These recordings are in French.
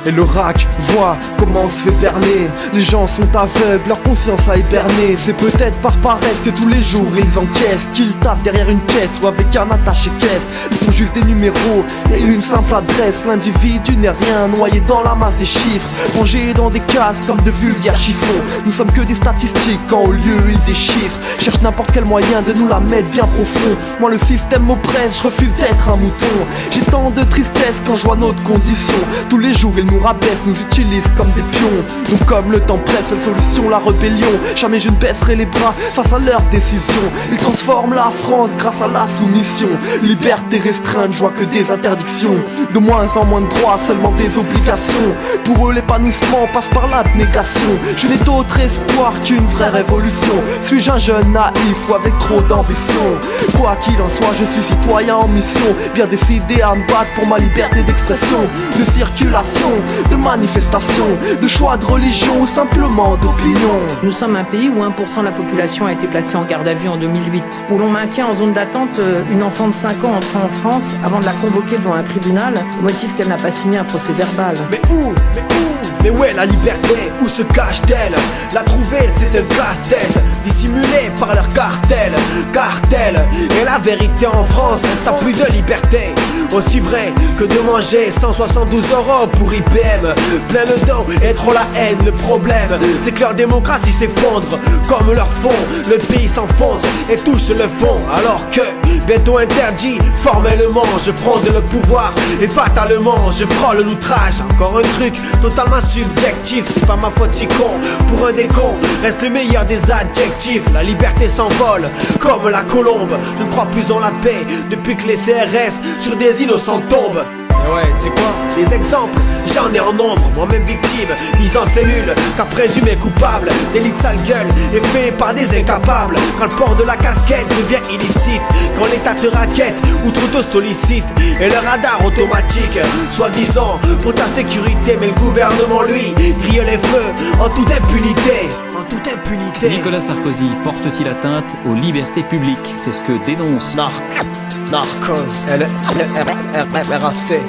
Et le rack voit comment on se fait berner. Les gens sont aveugles, leur conscience a hiberné. C'est peut-être par paresse que tous les jours ils encaissent, qu'ils taffent derrière une caisse ou avec un attaché-caisse. Ils sont juste des numéros et une simple adresse. L'individu n'est rien, noyé dans la masse des chiffres, rangés dans des cases comme de vulgaires chiffons. Nous sommes que des statistiques quand au lieu ils déchiffrent. Cherche n'importe quel moyen de nous la mettre bien profond. Moi le système m'oppresse, je refuse d'être un mouton. J'ai tant de tristesse quand je vois notre condition. Tous les jours ils nous rabaissent, nous utilisent comme des pions. Donc comme le temps presse, seule solution la rébellion. Jamais je ne baisserai les bras face à leurs décisions. Ils transforment la France grâce à la soumission. Liberté restreinte, je vois que des interdictions. De moins en moins de droits, seulement des obligations. Pour eux l'épanouissement passe par l'abnégation. Je n'ai d'autre espoir qu'une vraie révolution. Suis-je un jeune naïf ou avec trop d'ambition? Quoi qu'il en soit, je suis citoyen en mission, bien décidé à me battre pour ma liberté d'expression, de circulation, de manifestation, de choix de religion ou simplement d'opinion. Nous sommes un pays où 1% de la population a été placée en garde à vue en 2008, où l'on maintient en zone d'attente une enfant de 5 ans entrée en France avant de la convoquer devant un tribunal au motif qu'elle n'a pas signé un procès verbal. Mais où est la liberté? Où se cache-t-elle? La trouver c'est un casse-tête, dissimulée par leur cartel. Et la vérité en France, t'as plus de liberté. Aussi vrai que de manger 172 € pour IBM. Plein le dos et trop la haine. Le problème c'est que leur démocratie s'effondre comme leur fond. Le pays s'enfonce et touche le fond. Alors que bientôt interdit formellement, je fraude le pouvoir et fatalement je frôle l'outrage. Encore un truc totalement subjectif, c'est pas ma faute si con. Pour un des cons reste le meilleur des adjectifs. La liberté s'envole comme la colombe. Je ne crois plus en la paix depuis que les CRS sur des innocents tombent. Et ouais, tu sais quoi? Des exemples, j'en ai en nombre. Moi-même victime, mise en cellule, cas présumé coupable délits de sale gueule et fait par des incapables. Quand le port de la casquette devient illicite, quand l'État te raquette ou trop te sollicite, et le radar automatique, soi-disant pour ta sécurité. Mais le gouvernement, lui, grille les feux en toute impunité. Nicolas Sarkozy porte-t-il atteinte aux libertés publiques? C'est ce que dénonce Narcos, RAC.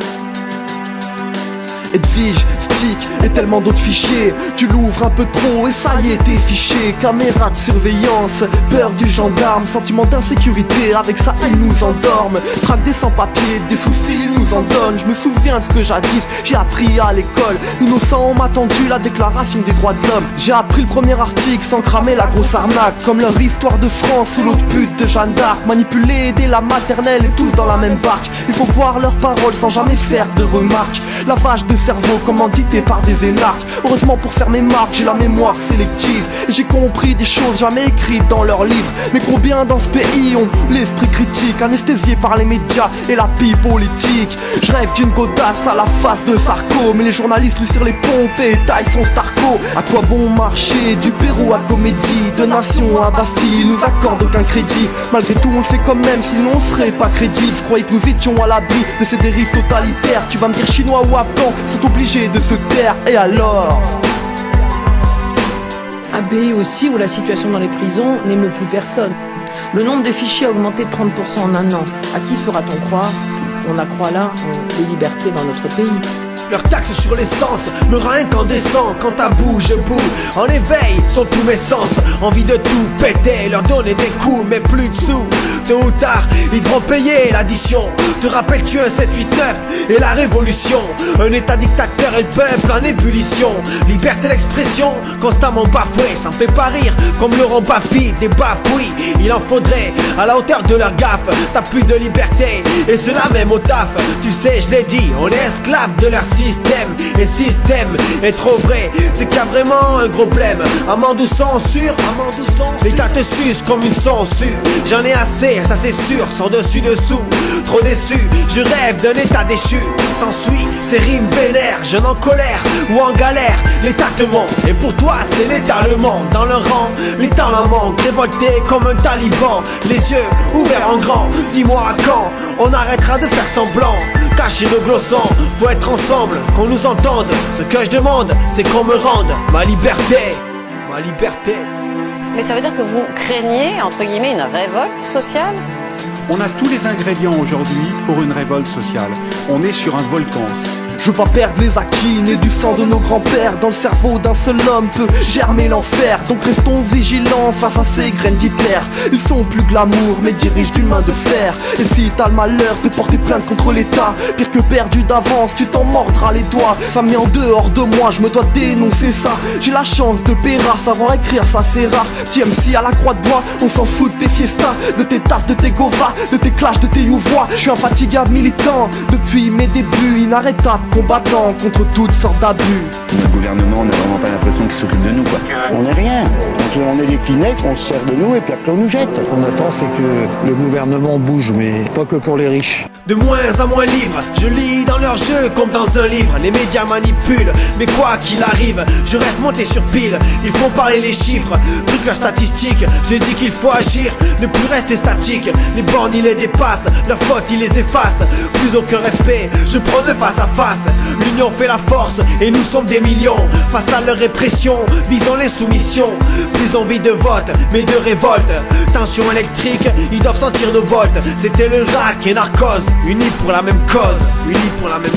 Edwige, Stick et tellement d'autres fichiers. Tu l'ouvres un peu trop et ça y est, t'es fiché. Caméra de surveillance, peur du gendarme, sentiment d'insécurité, avec ça ils nous endorment. Traque des sans-papiers, des soucis ils nous en donnent. Je me souviens de ce que jadis j'ai appris à l'école. Innocent, on m'a tendu la déclaration des droits de l'homme. J'ai appris le premier article sans cramer la grosse arnaque, comme leur histoire de France ou l'autre pute de Jeanne d'Arc. Manipulés dès la maternelle et tous dans la même barque. Il faut voir leurs paroles sans jamais faire de remarques. Lavage de cerveau commandité par des énarques. Heureusement pour faire mes marques, j'ai la mémoire sélective et j'ai compris des choses jamais écrites dans leurs livres. Mais combien dans ce pays ont l'esprit critique, anesthésié par les médias et la pie politique. Je rêve d'une godasse à la face de Sarko, mais les journalistes lui cirent les pompes et taillent son starco. À quoi bon marcher du Pérou à Comédie, de Nation à Bastille, ils nous accordent aucun crédit. Malgré tout on le fait quand même, sinon on serait pas crédible. Je croyais que nous étions à l'abri de ces dérives totalitaires. Tu vas me dire chinois ou afghans sont obligés de se taire, et alors? Un pays aussi où la situation dans les prisons n'émeut plus personne. Le nombre de fichiers a augmenté de 30% en un an. À qui fera-t-on croire qu'on accroît là les libertés dans notre pays? Leur taxe sur l'essence me rend incandescent. Quand à bout je boue, en éveil sont tous mes sens. Envie de tout péter, leur donner des coups mais plus de sous. Tôt ou tard ils devront payer l'addition. Te rappelles-tu un 7-8-9 et la révolution? Un état dictateur et le peuple en ébullition. Liberté d'expression constamment bafouée, ça me fait pas rire comme Laurent Baffy, des bafouilles. Il en faudrait à la hauteur de leur gaffe. T'as plus de liberté et cela même au taf. Tu sais je l'ai dit, on est esclave de leur système. Et système est trop vrai, c'est qu'il y a vraiment un gros problème. Amende ou censure, l'État te suce comme une censure. J'en ai assez, ça c'est sûr, sans dessus dessous. Trop déçu, je rêve d'un état déchu. S'ensuit ces rimes vénères, jeune en colère ou en galère. L'état te ment, et pour toi c'est l'état le ment. Dans le rang, l'état la manque, révolté comme un taliban. Les yeux ouverts en grand, dis-moi à quand on arrêtera de faire semblant. Cacher nos glossants, faut être ensemble, qu'on nous entende. Ce que je demande, c'est qu'on me rende ma liberté. Mais ça veut dire que vous craignez, entre guillemets, une révolte sociale? On a tous les ingrédients aujourd'hui pour une révolte sociale. On est sur un volcan. Je veux pas perdre les acquis, nés du sang de nos grands-pères. Dans le cerveau d'un seul homme peut germer l'enfer. Donc restons vigilants face à ces graines d'Hitler. Ils sont plus glamour mais dirigent d'une main de fer. Et si t'as le malheur de porter plainte contre l'État, pire que perdu d'avance, tu t'en mordras les doigts. Ça me met en dehors de moi, je me dois dénoncer ça. J'ai la chance de Béra, savoir écrire ça c'est rare. Petit MC à la croix de bois, on s'en fout de tes fiestas, de tes tasses, de tes govas, de tes clashs, de tes youvois. Je suis infatigable militant, depuis mes débuts, inarrêtable combattant contre toutes sortes d'abus. Le gouvernement, on n'a vraiment pas l'impression qu'il s'occupe de nous, quoi. On n'est rien. On est des Kleenex, on se sert de nous et puis après on nous jette. Ce qu'on attend, c'est que le gouvernement bouge, mais pas que pour les riches. De moins en moins libre, je lis dans leur jeu comme dans un livre. Les médias manipulent, mais quoi qu'il arrive, je reste monté sur pile. Ils font parler les chiffres, truc leurs statistiques. Je dis qu'il faut agir, ne plus rester statique. Les bornes ils les dépassent, leurs fautes ils les effacent. Plus aucun respect, je prends le face à face. L'union fait la force et nous sommes des millions. Face à leur répression, visons les soumissions. Plus envie de vote, mais de révolte. Tension électrique, ils doivent sentir nos volts. C'était le rack et narcose, unis pour la même cause, unis pour la même